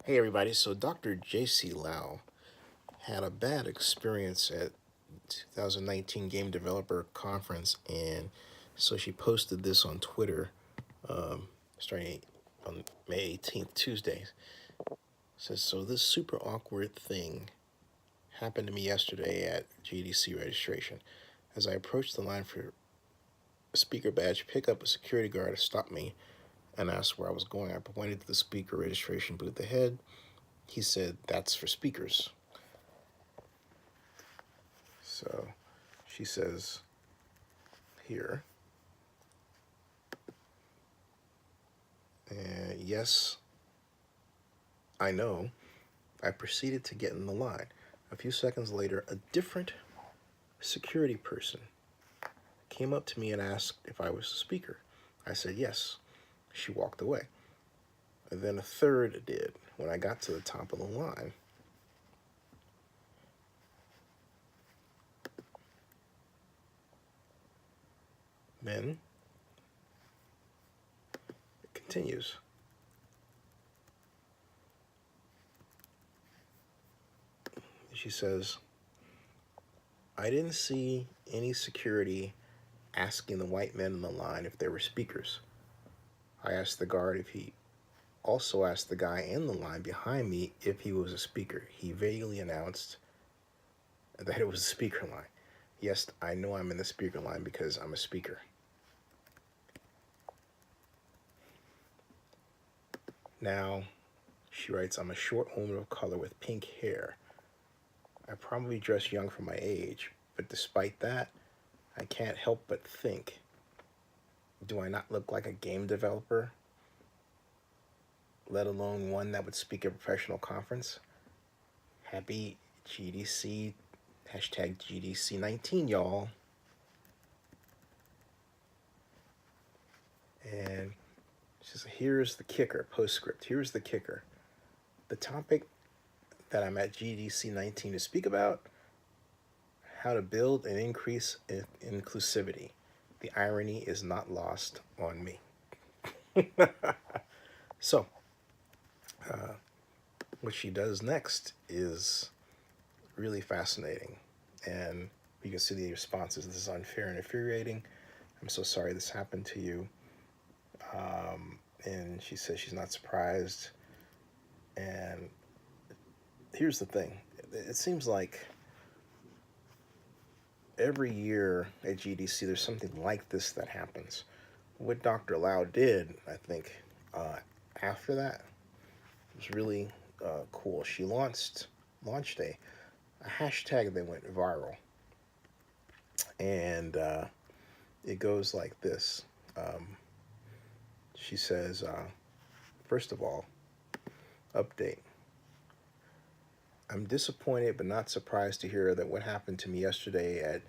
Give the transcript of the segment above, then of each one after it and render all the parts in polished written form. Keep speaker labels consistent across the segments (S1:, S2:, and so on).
S1: Hey everybody, so Dr. J.C. Lau had a bad experience at 2019 Game Developer Conference, and so she posted this on Twitter starting on May 18th, Tuesday. It says, so this super awkward thing happened to me yesterday at GDC registration. As I approached the line for a speaker badge pickup, a security guard stopped me and asked where I was going. I pointed to the speaker registration booth ahead. He said, that's for speakers. So she says here, yes, I know. I proceeded to get in the line. A few seconds later, a different security person came up to me and asked if I was a speaker. I said yes. She walked away. And then a third did. When I got to the top of the line, then it continues. She says, I didn't see any security asking the white men in the line if they were speakers. I asked the guard if he also asked the guy in the line behind me if he was a speaker. He vaguely announced that it was a speaker line. Yes, I know I'm in the speaker line because I'm a speaker. Now, she writes, I'm a short woman of color with pink hair. I probably dress young for my age, but despite that, I can't help but think, do I not look like a game developer, let alone one that would speak at a professional conference? Happy GDC, hashtag GDC19, y'all. And she says, here's the kicker, postscript. Here's the kicker. The topic that I'm at GDC 19 to speak about, how to build and increase inclusivity. The irony is not lost on me. So, what she does next is really fascinating. And you can see the responses. This is unfair and infuriating. I'm so sorry this happened to you. And she says she's not surprised. And here's the thing. It seems like every year at GDC there's something like this that happens. What Dr. Lau did, I think, after that was really cool. She launched a hashtag that went viral, and it goes like this. She says, first of all, update. I'm disappointed but not surprised to hear that what happened to me yesterday at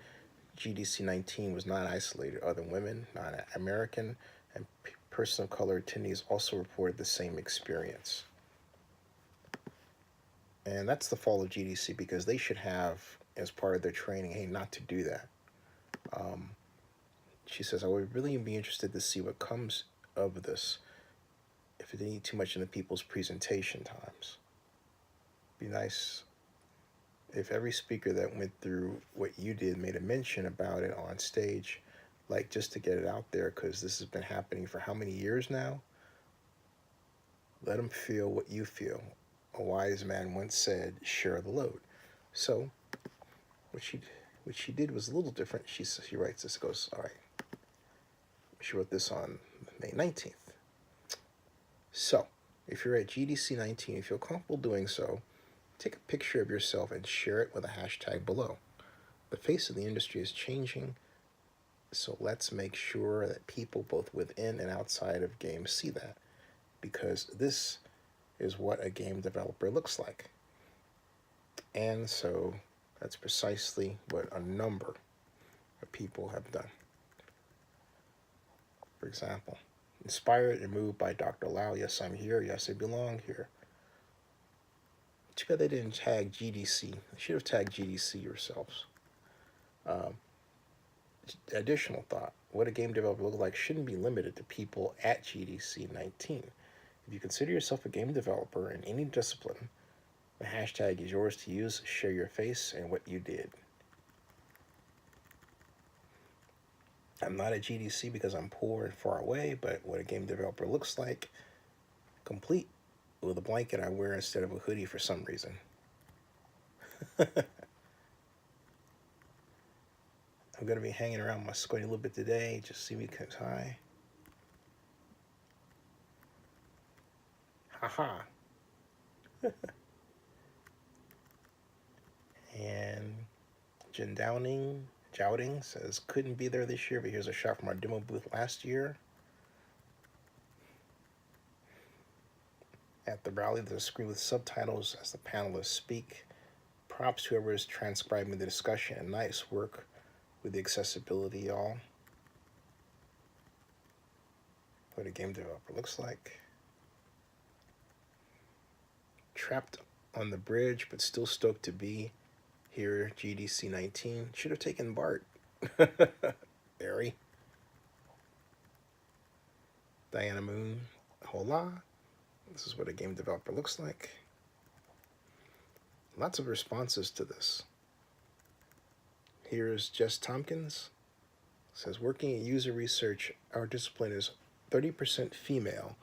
S1: GDC 19 was not isolated. Other women, non-American, and person of color attendees also reported the same experience. And that's the fall of GDC because they should have, as part of their training, hey, not to do that. She says, I would really be interested to see what comes of this if it didn't eat too much into people's presentation times. Be nice if every speaker that went through what you did made a mention about it on stage, like just to get it out there, because this has been happening for how many years now? Let them feel what you feel. A wise man once said, share the load. So what she did was a little different. She writes this, goes, all right. She wrote this on May 19th. So if you're at GDC 19, if you feel comfortable doing so, take a picture of yourself and share it with a hashtag below. The face of the industry is changing, so let's make sure that people both within and outside of games see that, because this is what a game developer looks like. And so that's precisely what a number of people have done. For example, inspired and moved by Dr. Lau, yes, I'm here, yes, I belong here. Too bad they didn't tag GDC. They should have tagged GDC yourselves. Additional thought, what a game developer looks like shouldn't be limited to people at GDC 19. If you consider yourself a game developer in any discipline, the hashtag is yours to use. Share your face and what you did. I'm not at GDC because I'm poor and far away, but what a game developer looks like, complete with a blanket I wear instead of a hoodie for some reason. I'm going to be hanging around my squad a little bit today. Just see me come high. Haha. And Jen Jouting says, couldn't be there this year, but here's a shot from our demo booth last year. At the rally, there's a screen with subtitles as the panelists speak. Props to whoever is transcribing the discussion, and nice work with the accessibility, y'all. What a game developer looks like. Trapped on the bridge, but still stoked to be here. GDC 19. Should have taken Bart. Barry. Diana Moon. Hola. This is what a game developer looks like. Lots of responses to this. Here's Jess Tompkins. Says, working in user research, our discipline is 30% female,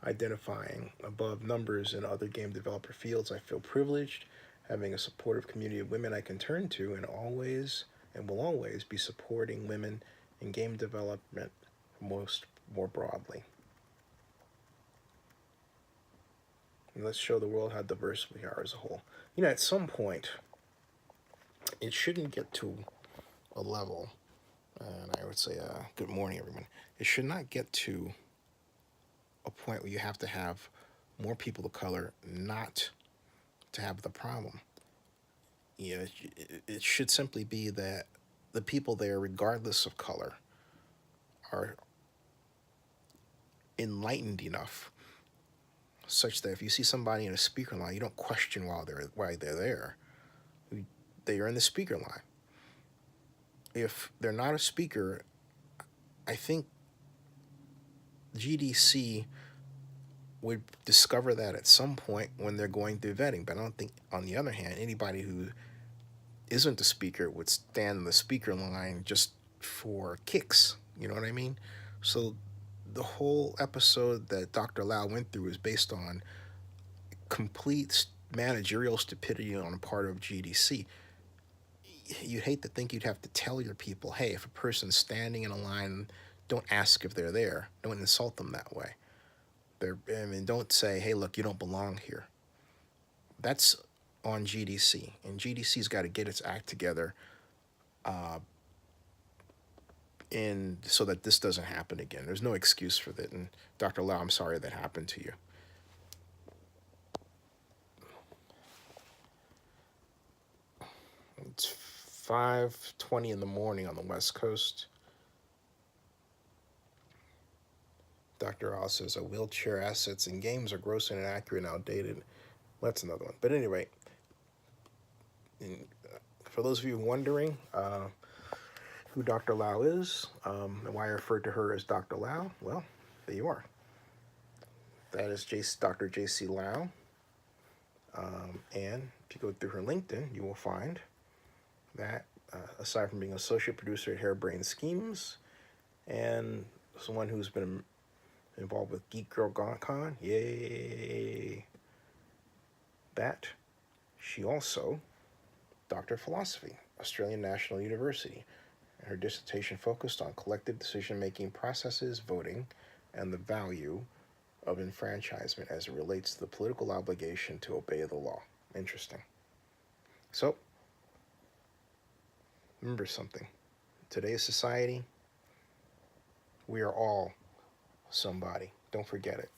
S1: identifying above numbers in other game developer fields. I feel privileged having a supportive community of women I can turn to, and will always be supporting women in game development more broadly. And let's show the world how diverse we are as a whole. You know, at some point, it shouldn't get to a level, and I would say, good morning, everyone. It should not get to a point where you have to have more people of color not to have the problem. You know, it should simply be that the people there, regardless of color, are enlightened enough such that if you see somebody in a speaker line, you don't question why they're there. They are in the speaker line. If they're not a speaker, I think GDC would discover that at some point when they're going through vetting. But I don't think, on the other hand, anybody who isn't a speaker would stand in the speaker line just for kicks. You know what I mean? So the whole episode that Dr. Lau went through is based on complete managerial stupidity on the part of GDC. You'd hate to think you'd have to tell your people, hey, if a person's standing in a line, don't ask if they're there. Don't insult them that way. Don't say, hey, look, you don't belong here. That's on GDC, and GDC's got to get its act together so that this doesn't happen again. There's no excuse for that, and Dr. Lau, I'm sorry that happened to you. It's 5:20 in the morning on the West Coast. Dr. Oz says, wheelchair assets in games are grossly inaccurate and outdated. Well, that's another one. But at any rate, for those of you wondering who Dr. Lau is and why I refer to her as Dr. Lau, well, there you are. That is Dr. J.C. Lau. And if you go through her LinkedIn, you will find that aside from being associate producer at Harebrained Schemes and someone who's been involved with Geek Girl Con, yay, that she also Doctor of Philosophy, Australian National University, and her dissertation focused on collective decision-making processes, voting, and the value of enfranchisement as it relates to the political obligation to obey the law. Interesting. So, remember something. Today's society, we are all somebody. Don't forget it.